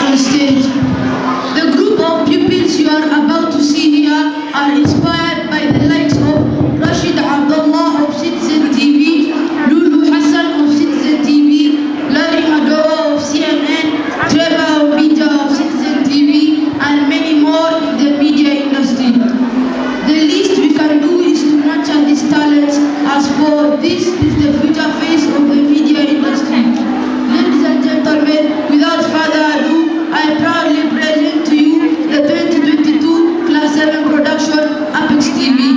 on stage. The group of pupils you are about to see here are inspired by the likes of Rashid Abdullah of Citizen TV, Lulu Hassan of Citizen TV, Larry Madowo of CNN, Trevor Obija of Citizen TV, and many more in the media industry. The least we can do is to nurture these talents, as for this is the future face of the media industry. Ladies and gentlemen, without further ado, I proudly present to you the 2022 Class 7 production, Apex TV.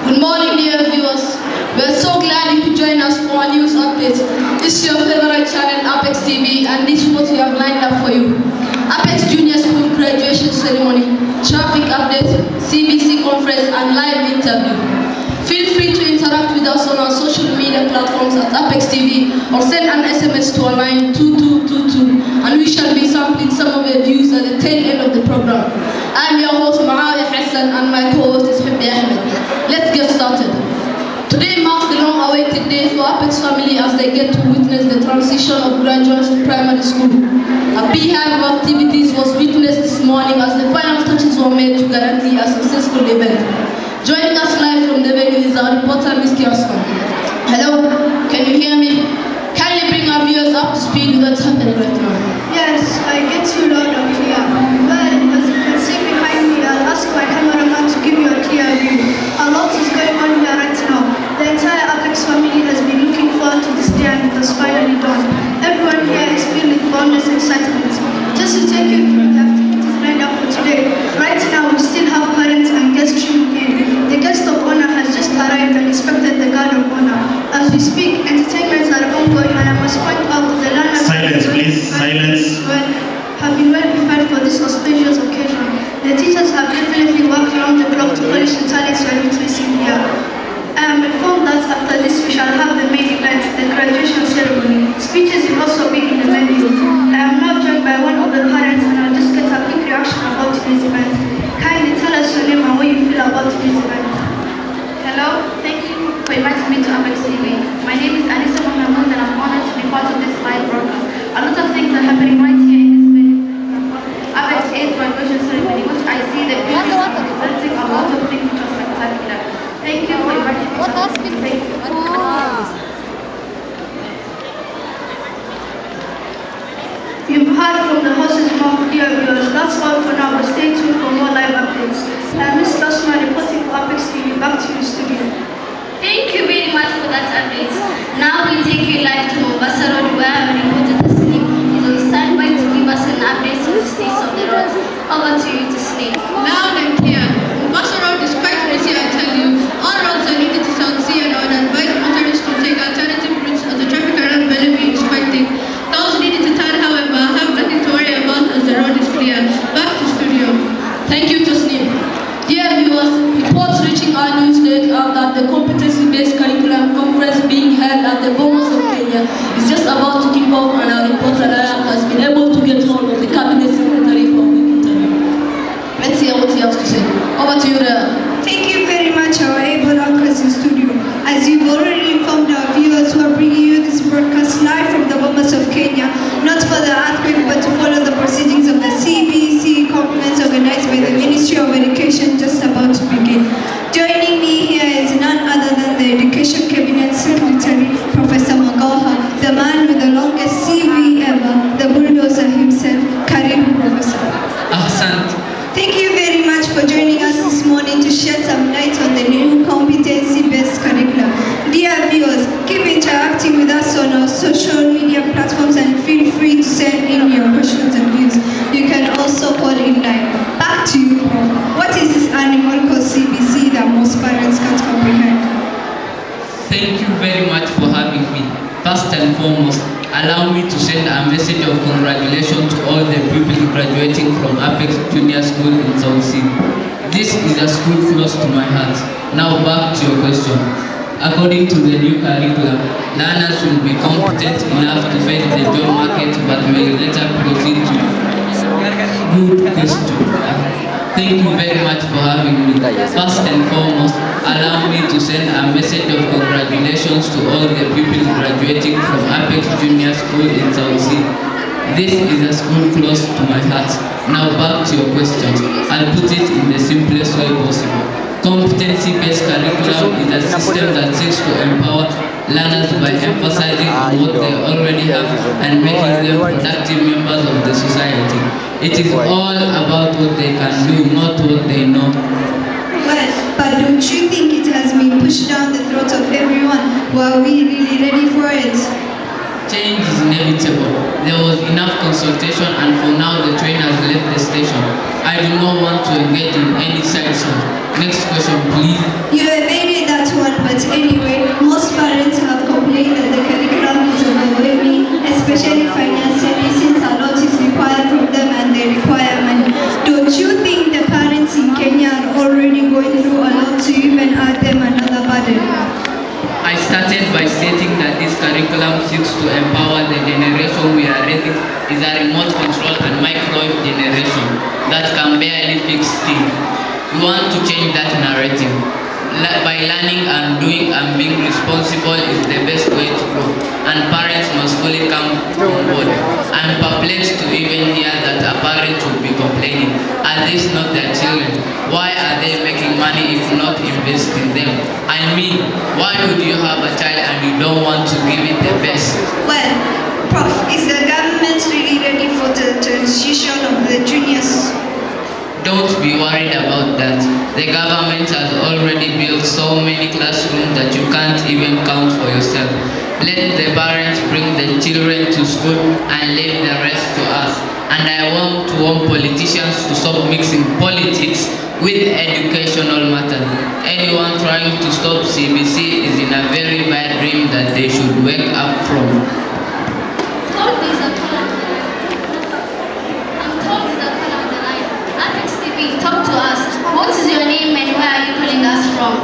Good morning, dear viewers. We are so glad you could join us for our news update. This is your favorite channel, Apex TV, and this is what we have lined up for you. Apex Junior School graduation ceremony, traffic updates, CBC conference, and live interview. Feel free to interact with us on our social media platforms at Apex TV or send an SMS to our line 2222, and we shall be sampling some of your views at the tail end of the program. I'm your host, Muawiyah Hassan, and my co-host is Hibbi Ahmed. Let's get started. Today marks the long-awaited day for Apex family as they get to witness the transition of graduates to primary school. A beehive of activities was witnessed this morning as the final touches were made to guarantee a successful event. Joining us live from the venue is our reporter, Ms. Kiosman. Hello, can you hear me? Kindly bring our viewers up to speed with what's happening right now. Yes, I get you loud and clear. But as you can see behind me, I'll ask my cameraman to give you a clear view. A lot is going on here right now. The entire Apex family has been looking forward to this day and it has finally done. Everyone here is filled with boundless excitement. Just to take you through the activities lined up for today, right now we still have parents and guests tuning in. The guest of honor has just arrived and inspected the guard of honor. As we speak, entertainments are ongoing and I must point out that the learners Silence, please. Silence. Have been well prepared for this auspicious occasion. The teachers have definitely worked around the clock to polish the talents we are witnessing here. I am informed that after this we shall have the main event, the graduation ceremony. Speeches will also be in the venue. I am now joined by one of the parents and I'll just get a quick reaction about today's event. Kindly tell us your name and what you feel about today's event. Hello, thank you for inviting me to Apex TV. My name is Anissa Mohammed and I'm honored to be part of this live broadcast. A lot of things are happening right here in this venue. Apex 8 graduation ceremony, which I see the people are presenting a lot of things which are spectacular. Thank you for inviting me to Apex TV. You've heard from the horse's mouth, dear viewers. That's all for now, but stay tuned for more live updates. Ms. Tasma reporting for Apex TV. Back to you, studio. Thank you very much for that update. Now we take you live to Mombasa Road, where our reporter Tasneem is on standby to give us an update on the state of the road. Over to you, Tasneem. Loud and clear. Mombasa Road is quite busy, I tell you. All roads are needed to South Sea and I would advise motorists to take alternative routes as the traffic around Bellevue is quite thick. Those needed to turn, however, have nothing to worry about as the road is clear. Back to studio. Thank you, Tasneem. Dear viewers, reports reaching our news desk are that the competency-based curriculum conference being held at the Bomas of Kenya is just about to kick off, and our reporter Raya has been able to get hold of the cabinet secretary for a quick interview. Let's hear what he has to say. Over to you, Raya. Thank you very much, our able anchors in studio. As you've already informed our viewers, who are bringing you this broadcast live from the Bomas of Kenya, not for the earthquake, but to follow the proceedings of the CBC conference organized by the Ministry of Education just about to begin. Joining me here is none other than the Education Cabinet Secretary, Professor Magoha, the man with the longest CV ever, the bulldozer himself. Karibu, Professor. Ahsant. Thank you very much for joining us this morning to shed some light on the new competency-based curriculum. Dear viewers, keep interacting with us on our social media platforms and feel free to send in your questions and views. You can also call in line. Back to you, Prof. What is this animal called CBC that most parents can't comprehend? Thank you very much for having me. First and foremost, allow me to send a message of congratulations to all the pupils graduating from Apex Junior School in South Sea. This is a school close to my heart. Now back to your question. According to the new curriculum, learners will be competent enough to face the job market but will later proceed to Good question. Thank you very much for having me. First and foremost, allow me to send a message of congratulations to all the people graduating from Apex Junior School in South Sea. This is a school close to my heart. Now back to your question. I'll put it in the simplest way possible. Competency-based curriculum is a system that seeks to empower learners by emphasizing on what they already have and making them productive members of the society. It is all about what they can do, not what they know. Well, but don't you think it has been pushed down the throat of everyone? Were we really ready for it? Change is inevitable. There was enough consultation and for now the train has left the station. I do not want to engage in any side song. Next question, please. You evaded that one, but anyway, most parents have complained that the curriculum is overwhelming, especially financially, since a lot is required from them and they require money. Don't you think the parents in Kenya are already going through a lot to even add them another burden? I started by stating that this curriculum seeks to empower the generation we are raising is a remote control and microwave generation that can barely fix steam. We want to change that narrative. By learning and doing and being responsible is the best way to grow, and parents must fully come on board. I'm perplexed to even hear that a parent would be complaining. Are these not their children? Why are they making money if not invest in them? I mean, why would you have a child and you don't want to give it the best? Well, Prof, is the government really ready for the transition of the juniors? Don't be worried about that. The government has already built so many classrooms that you can't even count for yourself. Let the parents bring the children to school and leave the rest to us. And I want to warn politicians to stop mixing politics with educational matters. Anyone trying to stop CBC is in a very bad dream that they should wake up from. Talk to us. What is your name and where are you calling us from?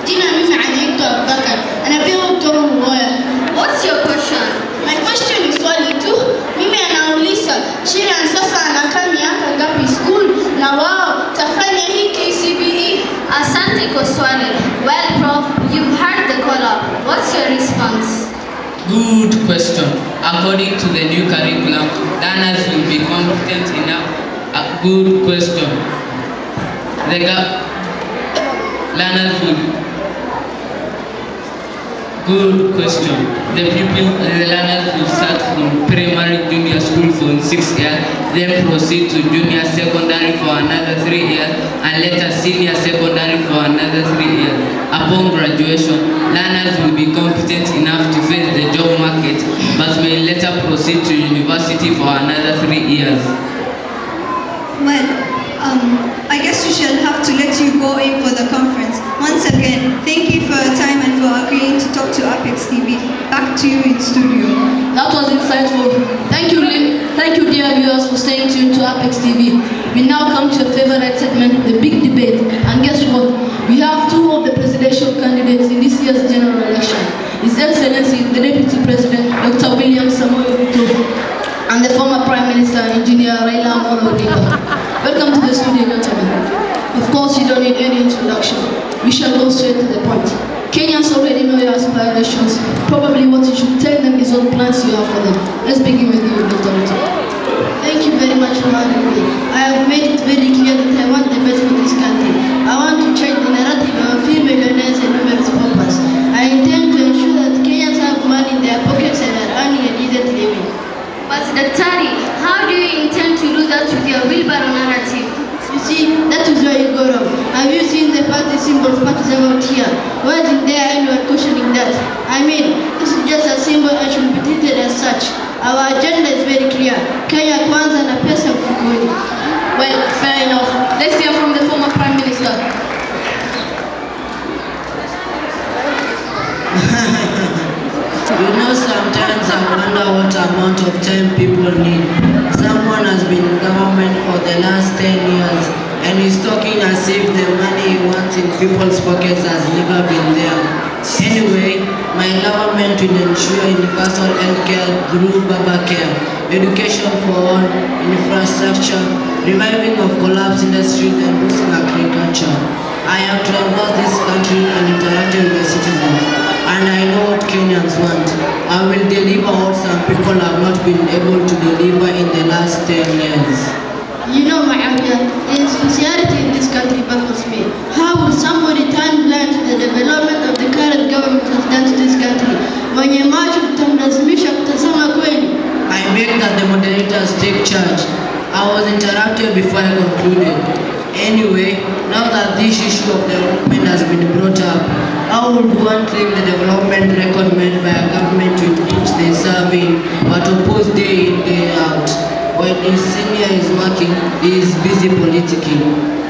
Jina mimi anaitwa Abubakar. Anapewa kutoka Mboya. What's your question? My question is swali tu. Mimi anauliza, Shiran sasa anakaa miaka ngapi school na wao tafanya hii KCPE? Asante kwa swali. Well, Prof, you've heard the caller. What's your response? Good question. According to the new curriculum, learners will be competent enough. A good question. Learners will. Good question. The learners will start from primary junior school for 6 years, then proceed to junior secondary for another 3 years, and later senior secondary for another 3 years. Upon graduation, learners will be competent enough to face the job market, but may later proceed to university for another 3 years. Well, I guess we shall have to let you go in for the conference. Once again, thank you for your time and for agreeing to talk to Apex TV. Back to you in studio. That was insightful. Thank you dear viewers for staying tuned to Apex TV. We now come to your favorite segment, the big debate. And guess what? We have two of the presidential candidates in this year's general election. His Excellency, the Deputy President, Dr. William Samoei Ruto, and the former Prime Minister, Engineer Raila Amolo Odinga. Welcome to the studio, gentlemen. Of course, you don't need any introduction. We shall go straight to the point. Kenyans already know your aspirations. Probably what you should tell them is what plans you have for them. Let's begin with you, Dr. Ruto. Thank you very much for having me. I have made it very clear that I want the best for this country. I want to change the narrative of female millionaires and women's paupers. I intend to ensure that Kenyans have money in their pockets and are earning a decent living. But Daktari, how do you intend to do that with your wheelbarrow narrative? You see, that is where you go wrong. Have you seen the party symbols parties about here? Why isn't there anyone questioning that? I mean, this is just a symbol and should be treated as such. Our agenda is very clear. Kenya kwanza na pesa mfukoni. Well, fair enough. Let's hear from the former Prime Minister. You know, sometimes I wonder what amount of time people need. Someone has been in government for the last 10 years and is talking as if the money he wants in people's pockets has never been there. Anyway, My government will ensure universal health care through Baba Care, education for all, infrastructure, reviving of collapsed industries and boosting agriculture. I have traversed this country and interacted with the citizens, and I know what Kenyans want. I will deliver what some people have not been able to deliver in the last 10 years. You know, my Abia, the insincerity in this country baffles me. How will somebody turn blind to the development of the current government has done to this country? Mwenye macho kutamlazimisha kutazama kweli. I beg that the moderators take charge. I was interrupted before I concluded. Anyway, now that this issue of development has been brought up, how would one claim the development record made by a government with which they serve in, but oppose day in, day out? When his senior is working, he is busy politicking.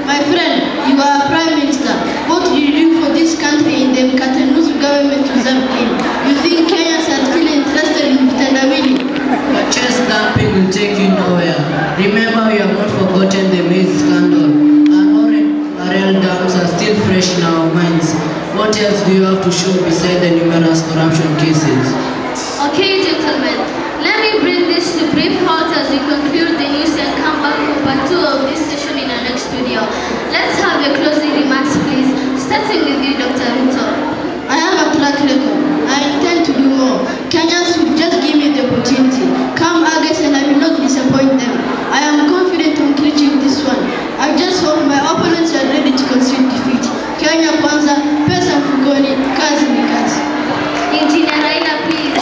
My friend, you are a prime minister. What do you do for this country in the Mkatanu's government reserve in? You think Kenyans are still interested in Vitandawili? But chest dumping will take you nowhere. Remember, we have not forgotten the maize scandal. Our orange dams are still fresh in our minds. What else do you have to show beside the numerous corruption cases? Okay, gentlemen, let me bring this to brief halt as we conclude the news and come back for part 2 of this session in our next studio. Let's have your closing remarks, please. Starting with you, Dr. Ruto. I have a track record. I intend to do more. Kenyans will just give me the opportunity. Come August and I will not disappoint them. I am confident on reaching this one. I just hope my opponents are ready to concede defeat. Kenya kwanza, pesa mfukoni, kazi ni kazi. Engineer Raila, please.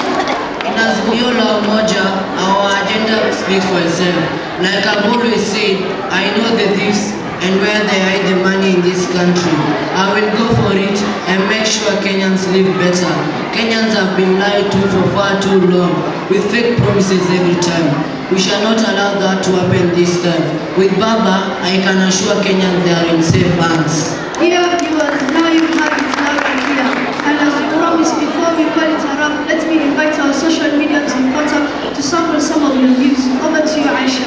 In Azimio la Umoja, our agenda speaks for itself. Like I've always said, I know the thieves and where they hide the money in this country. I will go for it and make sure Kenyans live better. Kenyans have been lied to for far too long, with fake promises every time. We shall not allow that to happen this time. With Baba, I can assure Kenyans they are in safe hands. Dear viewers, now you have it loud and clear. And as we promised before we call it a wrap, let me invite our social media reporter to sample some of your views. Over to you, Aisha.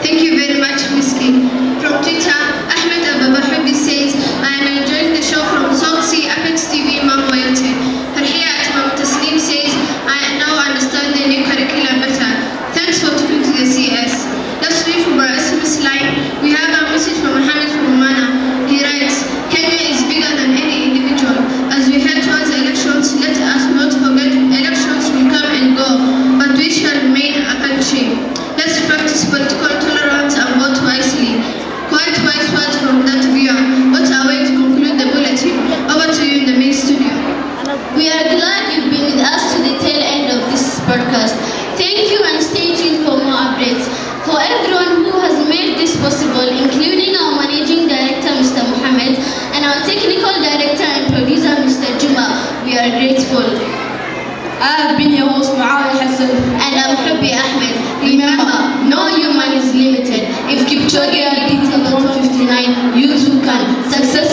Thank you very much, Miski. From Twitter, Ahmed Ababahabi says, I am enjoying the show from Soxy, Apex TV, Mom Loyalty. Harhiya Atmam Taslim says, I now understand the new curriculum better. Thanks for talking to the CS. Lastly, from our SMS line, we have a message from Mohammed from Mana. He writes, Kenya is bigger than any individual. As we head towards elections, let us not forget elections will come and go, but we shall remain a country. Let's practice political tolerance and vote wisely. Quite wise words from that viewer. What a way to conclude the bulletin. Over to you in the main studio. We are glad you've been with us to the tail end of this broadcast. Thank you and stay tuned for more updates. For everyone who has made this possible, including our Managing Director, Mr. Mohammed, and our Technical Director and Producer, Mr. Juma, we are grateful. I have been your host, Muawiyah Hassan. And I'm Hubbi Ahmed. Remember, no human is limited. If Kipchoge beat at 159, you too can. Success